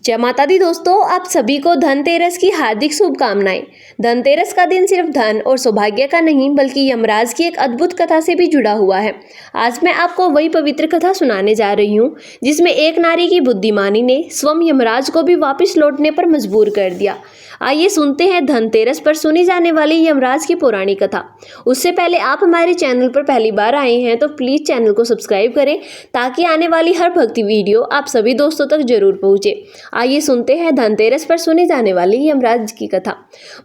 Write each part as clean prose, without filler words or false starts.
जय माता दी दोस्तों, आप सभी को धनतेरस की हार्दिक शुभकामनाएं। धनतेरस का दिन सिर्फ धन और सौभाग्य का नहीं बल्कि यमराज की एक अद्भुत कथा से भी जुड़ा हुआ है। आज मैं आपको वही पवित्र कथा सुनाने जा रही हूँ जिसमें एक नारी की बुद्धिमानी ने स्वयं यमराज को भी वापस लौटने पर मजबूर कर दिया। आइए सुनते हैं धनतेरस पर सुनी जाने वाली यमराज की पुरानी कथा। उससे पहले आप हमारे चैनल पर पहली बार आए हैं तो प्लीज़ चैनल को सब्सक्राइब करें ताकि आने वाली हर भक्ति वीडियो आप सभी दोस्तों तक जरूर पहुँचे। आइए सुनते हैं धनतेरस पर सुनी जाने वाली यमराज की कथा।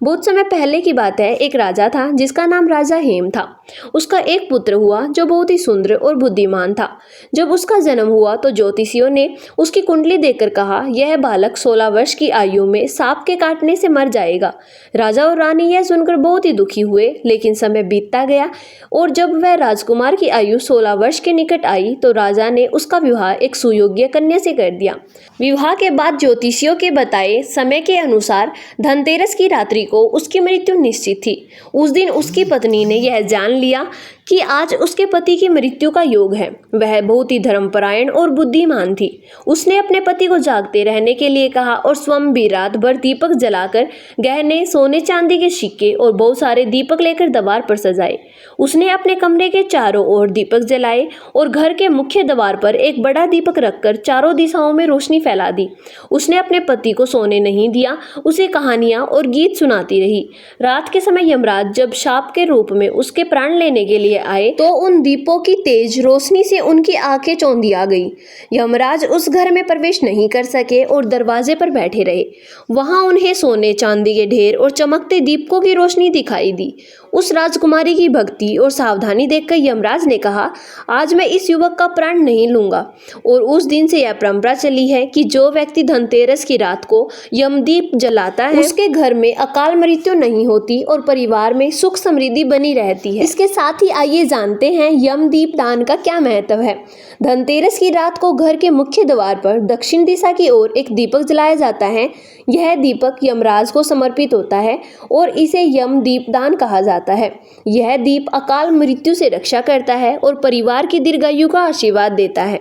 बहुत समय पहले की बात है, एक राजा था जिसका नाम राजा हेम था। उसका एक पुत्र हुआ जो बहुत ही सुंदर और बुद्धिमान था। जब उसका जन्म हुआ तो ज्योतिषियों ने उसकी कुंडली देखकर कहा, यह बालक 16 वर्ष की आयु में सांप के काटने से मर जाएगा। राजा और रानी यह सुनकर बहुत ही दुखी हुए, लेकिन समय बीतता गया और जब वह राजकुमार की आयु 16 वर्ष के निकट आई तो राजा ने उसका विवाह एक सुयोग्य कन्या से कर दिया। विवाह के बाद ज्योतिषियों के बताए समय के अनुसार धनतेरस की रात्रि को उसकी मृत्यु निश्चित थी। उस दिन उसकी पत्नी ने यह जान लिया कि आज उसके पति की मृत्यु का योग है। वह बहुत ही धर्मपरायण और बुद्धिमान थी। उसने अपने पति को जागते रहने के लिए कहा और स्वयं भी रात भर दीपक जलाकर गहने, सोने चांदी के सिक्के और बहुत सारे दीपक लेकर द्वार पर सजाए। उसने अपने कमरे के चारों ओर दीपक जलाए और घर के मुख्य द्वार पर एक बड़ा दीपक रखकर चारों दिशाओं में रोशनी फैला दी। उसने अपने पति को सोने नहीं दिया, उसे कहानियां और गीत सुनाती रही। रात के समय यमराज जब शाप के रूप में उसके प्राण लेने के लिए आए तो उन दीपों की तेज रोशनी से उनकी आंखें चौंधिया गई। यमराज उस घर में प्रवेश नहीं कर सके और दरवाजे पर बैठे रहे। वहां उन्हें सोने चांदी के ढेर और चमकते दीपकों की रोशनी दिखाई दी। उस राजकुमारी की भक्ति और सावधानी देखकर यमराज ने कहा, आज मैं इस युवक का प्राण नहीं लूंगा। और उस दिन से यह परंपरा चली है कि जो व्यक्ति धनतेरस की रात को यमदीप जलाता है उसके घर में अकाल मृत्यु नहीं होती और परिवार में सुख समृद्धि बनी रहती है। इसके साथ ही आइए जानते हैं यमदीप दान का क्या महत्व है। धनतेरस की रात को घर के मुख्य द्वार पर दक्षिण दिशा की ओर एक दीपक जलाया जाता है। यह दीपक यमराज को समर्पित होता है और इसे यमदीप दान कहा जाता है। यह दीप अकाल मृत्यु से रक्षा करता है और परिवार की दीर्घायु का आशीर्वाद देता है।